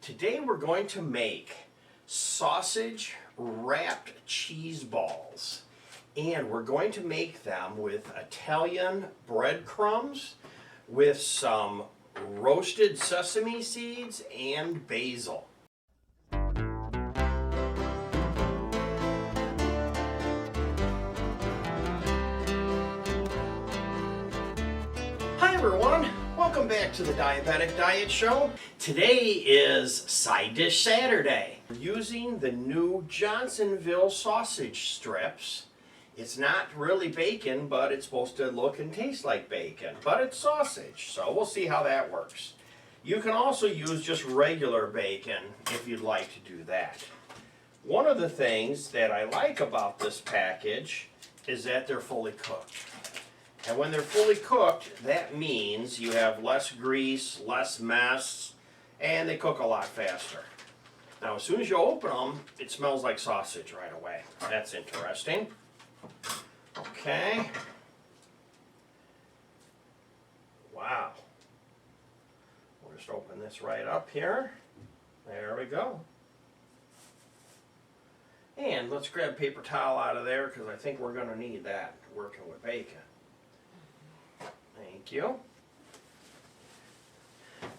Today we're going to make sausage wrapped cheese balls, and we're going to make them with Italian breadcrumbs with some roasted sesame seeds and basil. Hi everyone, welcome back to the Diabetic Diet Show. Today is Side Dish Saturday. We're using the new Johnsonville sausage strips. It's not really bacon, but it's supposed to look and taste like bacon, but it's sausage, so we'll see how that works. You can also use just regular bacon if you'd like to do that. One of the things that I like about this package is that they're fully cooked. And when they're fully cooked, that means you have less grease, less mess, and they cook a lot faster. Now, as soon as you open them, it smells like sausage right away. That's interesting. Okay. Wow. We'll just open this right up here. There we go. And let's grab a paper towel out of there because I think we're going to need that working with bacon. Thank you.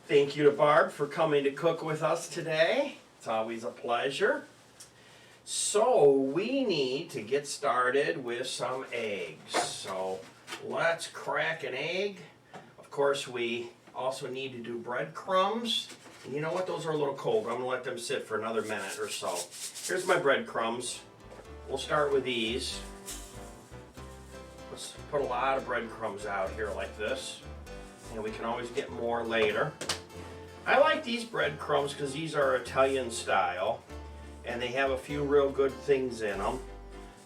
Thank you to Barb for coming to cook with us today. It's always a pleasure. So we need to get started with some eggs. So let's crack an egg. Of course, we also need to do breadcrumbs. And you know what? Those are a little cold. I'm going to let them sit for another minute or so. Here's my breadcrumbs. We'll start with these. Let's put a lot of breadcrumbs out here like this, and we can always get more later. I like these breadcrumbs because these are Italian style, and they have a few real good things in them.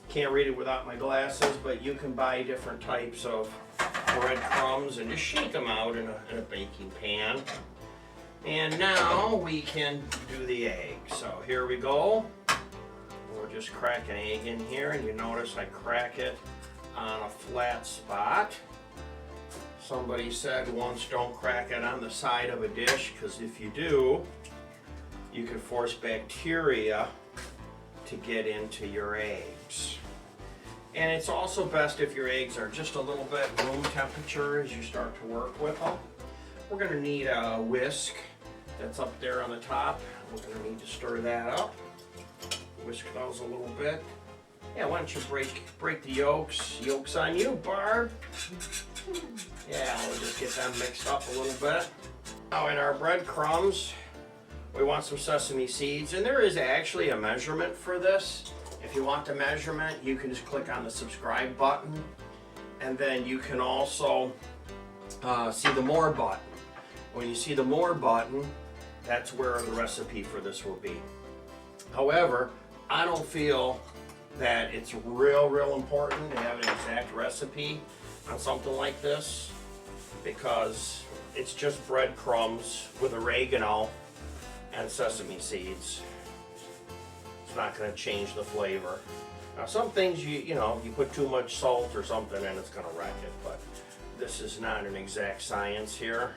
Can't read it without my glasses, but you can buy different types of breadcrumbs and just shake them out in a baking pan. And now we can do the egg. So here we go. We'll just crack an egg in here, and you notice I crack it on a flat spot. Somebody said once, don't crack it on the side of a dish, because if you do, you can force bacteria to get into your eggs. And it's also best if your eggs are just a little bit room temperature as you start to work with them. We're going to need a whisk that's up there on the top. We're going to need to stir that up. Whisk those a little bit. Yeah, why don't you break the yolks? Yolks on you, Barb. Yeah, we'll just get them mixed up a little bit. Now in our breadcrumbs, we want some sesame seeds, and there is actually a measurement for this. If you want the measurement, you can just click on the subscribe button, and then you can also see the more button. When you see the more button, that's where the recipe for this will be. However, I don't feel that it's real important to have an exact recipe on something like this, because it's just breadcrumbs with oregano and sesame seeds. It's not going to change the flavor. Now some things you put too much salt or something and it's going to wreck it, but this is not an exact science here.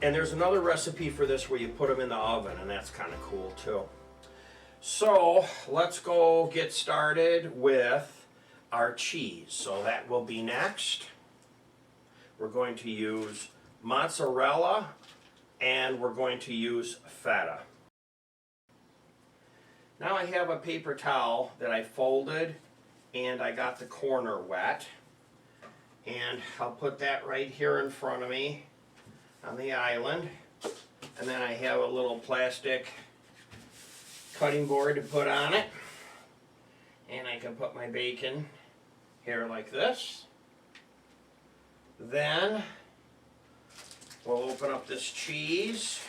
And there's another recipe for this where you put them in the oven, and that's kind of cool too. So let's go get started with our cheese. So that will be next. We're going to use mozzarella, and we're going to use feta. Now I have a paper towel that I folded, and I got the corner wet. And I'll put that right here in front of me on the island. And then I have a little plastic cutting board to put on it, and I can put my bacon here like this. Then we'll open up this cheese,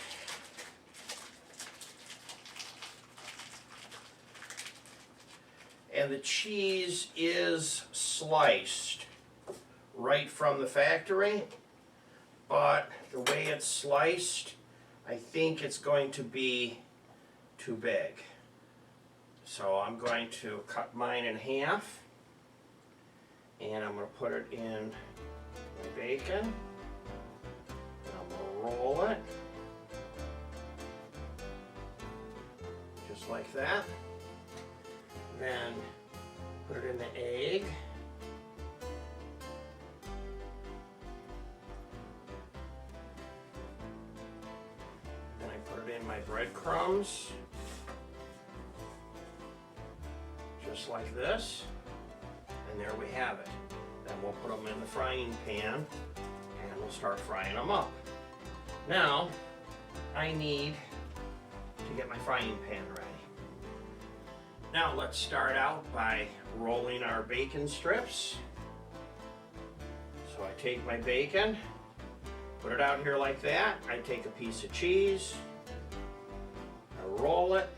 and the cheese is sliced right from the factory, but the way it's sliced, I think it's going to be too big. So I'm going to cut mine in half, and I'm going to put it in my bacon. I'm going to roll it. just like that. Then put it in the egg. Then I put it in my breadcrumbs, just like this. And there we have it. Then we'll put them in the frying pan and we'll start frying them up. Now, I need to get my frying pan ready. Now let's start out by rolling our bacon strips. So I take my bacon, put it out here like that. I take a piece of cheese, I roll it,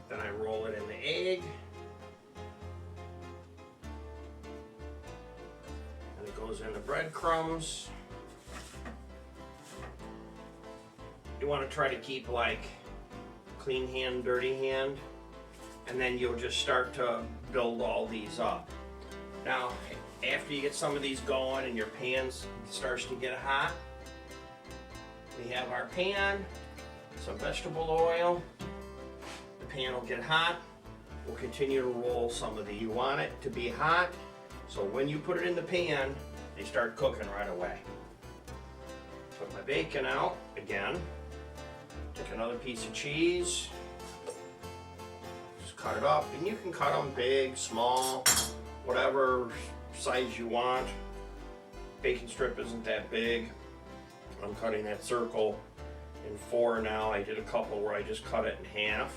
then I roll it in the egg, and it goes in the breadcrumbs. You want to try to keep like clean hand, dirty hand, and then you'll just start to build all these up. Now, after you get some of these going and your pan starts to get hot, we have our pan, some vegetable oil. The pan will get hot. We'll continue to roll some of these. You want it to be hot, so when you put it in the pan, they start cooking right away. Put my bacon out again. Take another piece of cheese, just cut it up, and you can cut them big, small, whatever size you want. Bacon strip isn't that big. I'm cutting that circle in 4 now. I did a couple where I just cut it in half.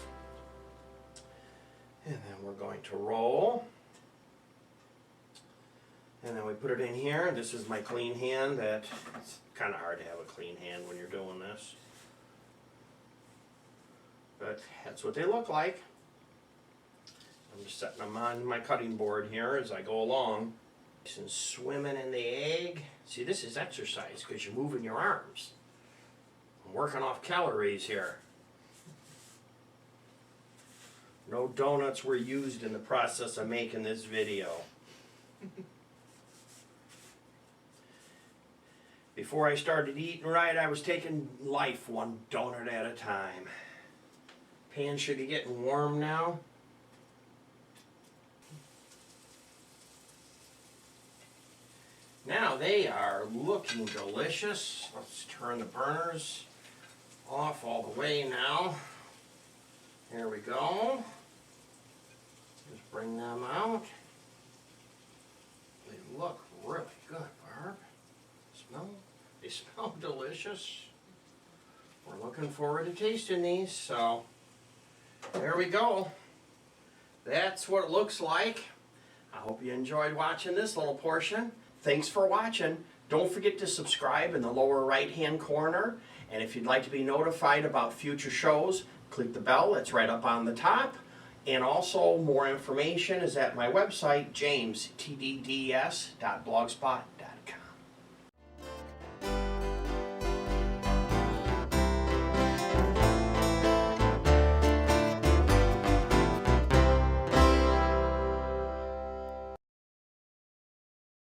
And then we're going to roll. And then we put it in here. This is my clean hand. It's kind of hard to have a clean hand when you're doing this. But that's what they look like. I'm just setting them on my cutting board here as I go along. And swimming in the egg. See, this is exercise because you're moving your arms. I'm working off calories here. No donuts were used in the process of making this video. Before I started eating right, I was taking life one donut at a time. Pan should be getting warm now. Now they are looking delicious. Let's turn the burners off all the way now. There we go. Just bring them out. They look really good, Barb. They smell delicious. We're looking forward to tasting these, so there we go. That's what it looks like. I hope you enjoyed watching this little portion. Thanks for watching. Don't forget to subscribe in the lower right-hand corner. And if you'd like to be notified about future shows, click the bell that's right up on the top. And also, more information is at my website, jamestdds.blogspot.com.